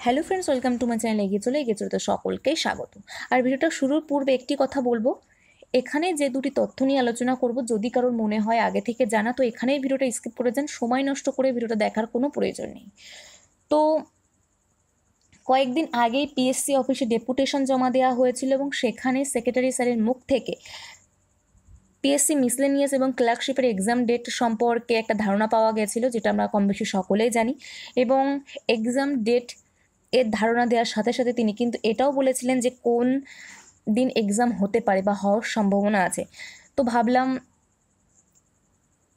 Hello friends, welcome to my channel. এগিয়ে চলে তো সকলকেই স্বাগত। আর ভিডিওটা শুরুর পূর্বে একটি কথা বলবো, এখানে যে দুটি তথ্য নিয়ে আলোচনা করব, যদি কারোর মনে হয় আগে থেকে জানা, তো এখানেই ভিডিওটা স্কিপ করে যান, সময় নষ্ট করে ভিডিওটা দেখার কোনো প্রয়োজন নেই। তো কয়েকদিন আগেই পিএসসি অফিসে ডেপুটেশন জমা দেওয়া হয়েছিল এবং সেখানে সেক্রেটারি স্যারের মুখ থেকে পিএসসি মিসলেনিয়াস এবং ক্লার্কশিপের এক্সাম ডেট সম্পর্কে একটা ধারণা পাওয়া গেছিলো, যেটা আমরা কম বেশি সকলেই জানি। এবং এক্সাম ডেট এর ধারণা দেওয়ার সাথে সাথে তিনি কিন্তু এটাও বলেছিলেন যে কোন দিন এক্সাম হতে পারে বা হওয়ার সম্ভাবনা আছে। তো ভাবলাম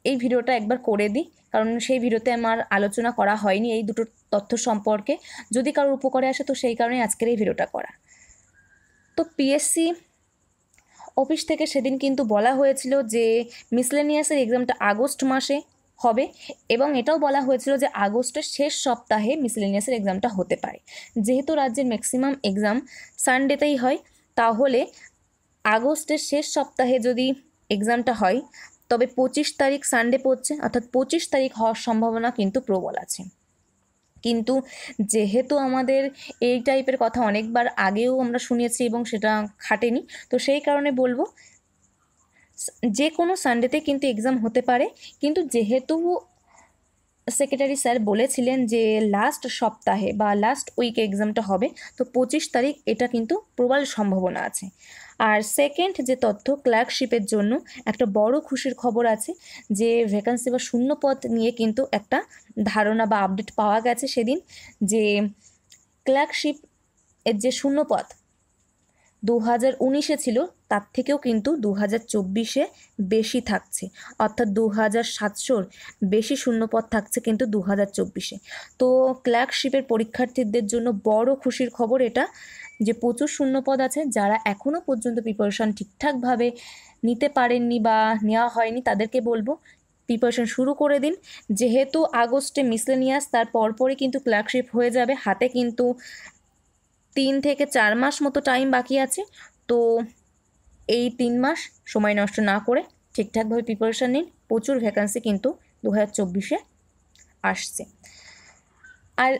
এই ভিডিওটা একবার করে দিই, কারণ সেই ভিডিওতে আমার আলোচনা করা হয়নি এই দুটো তথ্য সম্পর্কে। যদি কারোর উপকারে আসে তো সেই কারণে আজকের এই ভিডিওটা করা। তো পিএসসি অফিস থেকে সেদিন কিন্তু বলা হয়েছিল যে মিসলেনিয়াসের এক্সামটা আগস্ট মাসে হবে, এবং এটাও বলা হয়েছিল যে আগস্টের শেষ সপ্তাহে মিসলেনিয়াসের এক্সামটা হতে পারে। যেহেতু রাজ্যের ম্যাক্সিমাম এক্সাম সানডেতেই হয়, তাহলে আগস্টের শেষ সপ্তাহে যদি এক্সামটা হয় তবে 25 তারিখ সানডে পড়ছে, অর্থাৎ 25 তারিখ হওয়ার সম্ভাবনা কিন্তু প্রবল আছে। কিন্তু যেহেতু আমাদের এই টাইপের কথা অনেকবার আগেও আমরা শুনেছি এবং সেটা খাটেনি, তো সেই কারণে বলবো যে কোনো সানডেতে কিন্তু এক্সাম হতে পারে। কিন্তু যেহেতু সেক্রেটারি স্যার বলেছিলেন যে লাস্ট সপ্তাহে বা লাস্ট উইকে এক্সামটা হবে, তো 25 তারিখ এটা কিন্তু প্রবল সম্ভাবনা আছে। আর সেকেন্ড যে তথ্য, ক্লার্কশিপের জন্য একটা বড় খুশির খবর আছে, যে ভ্যাকান্সি বা শূন্যপদ নিয়ে কিন্তু একটা ধারণা বা আপডেট পাওয়া গেছে সেদিন, যে ক্লার্কশিপ এর যে শূন্যপদ 2019-এ ছিল তার থেকেও কিন্তু 2024-এ বেশি থাকছে, অর্থাৎ 2700-র বেশি শূন্যপদ থাকছে কিন্তু 2024-এ। তো ক্লার্কশিপের পরীক্ষার্থীদের জন্য বড় খুশির খবর এটা, যে প্রচুর শূন্যপদ আছে। যারা এখনও পর্যন্ত প্রিপারেশন ঠিকঠাকভাবে নিতে পারেননি বা নেওয়া হয়নি, তাদেরকে বলবো প্রিপারেশন শুরু করে দিন। যেহেতু আগস্টে মিসলেনিয়াস, তার পরপরই কিন্তু ক্লার্কশিপ হয়ে যাবে, হাতে কিন্তু 3 থেকে 4 মাস মতো টাইম বাকি আছে। তো এই 3 মাস সময় নষ্ট না করে ঠিকঠাকভাবে প্রিপারেশান নিন। প্রচুর ভ্যাকান্সি কিন্তু 2024-এ আসছে। আর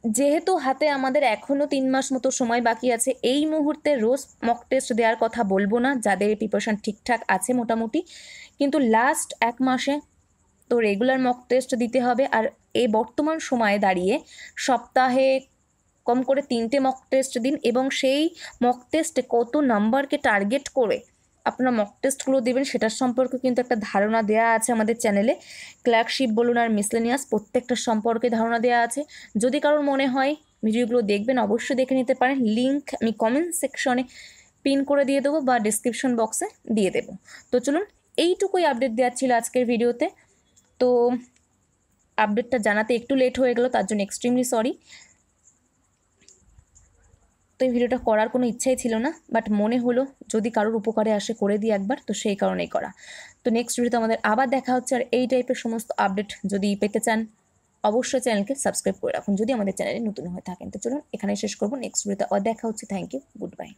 যেহেতু হাতে আমাদের এখনও 3 মাস মতো সময় বাকি আছে, এই মুহূর্তে রোজ মক টেস্ট দেওয়ার কথা বলবো না যাদের প্রিপারেশান ঠিকঠাক আছে মোটামুটি, কিন্তু লাস্ট 1 মাসে তো রেগুলার মক টেস্ট দিতে হবে। আর এই বর্তমান সময়ে দাঁড়িয়ে সপ্তাহে কম করে 3টে মক টেস্ট দিন, এবং সেই মক টেস্টে কত নাম্বারকে টার্গেট করে আপনারা মক টেস্টগুলো দেবেন সেটার সম্পর্কে কিন্তু একটা ধারণা দেওয়া আছে আমাদের চ্যানেলে। ক্লার্কশিপ বলুন আর মিসলেনিয়াস প্রত্যেকটার সম্পর্কে ধারণা দেওয়া আছে। যদি কারোর মনে হয় ভিডিওগুলো দেখবেন, অবশ্যই দেখে নিতে পারেন। লিঙ্ক আমি কমেন্ট সেকশনে পিন করে দিয়ে দেবো বা ডিসক্রিপশন বক্সে দিয়ে দেবো। তো চলুন, এইটুকুই আপডেট দেওয়ার ছিল আজকের ভিডিওতে। তো আপডেটটা জানাতে একটু লেট হয়ে গেল, তার জন্য এক্সট্রিমলি সরি। তো এই ভিডিওটা করার কোনো ইচ্ছাই ছিল না, বাট মনে হলো যদি কারোর উপকারে আসে করে দিই একবার, তো সেই কারণেই করা। তো নেক্সট ভিডিওতে আমাদের আবার দেখা হচ্ছে। আর এই টাইপের সমস্ত আপডেট যদি পেতে চান, অবশ্যই চ্যানেলকে সাবস্ক্রাইব করে রাখুন যদি আমাদের চ্যানেলে নতুন হয়ে থাকেন। তো চলুন এখানে শেষ করবো, নেক্সট ভিডিওতে দেখা হচ্ছে। Thank you, good by.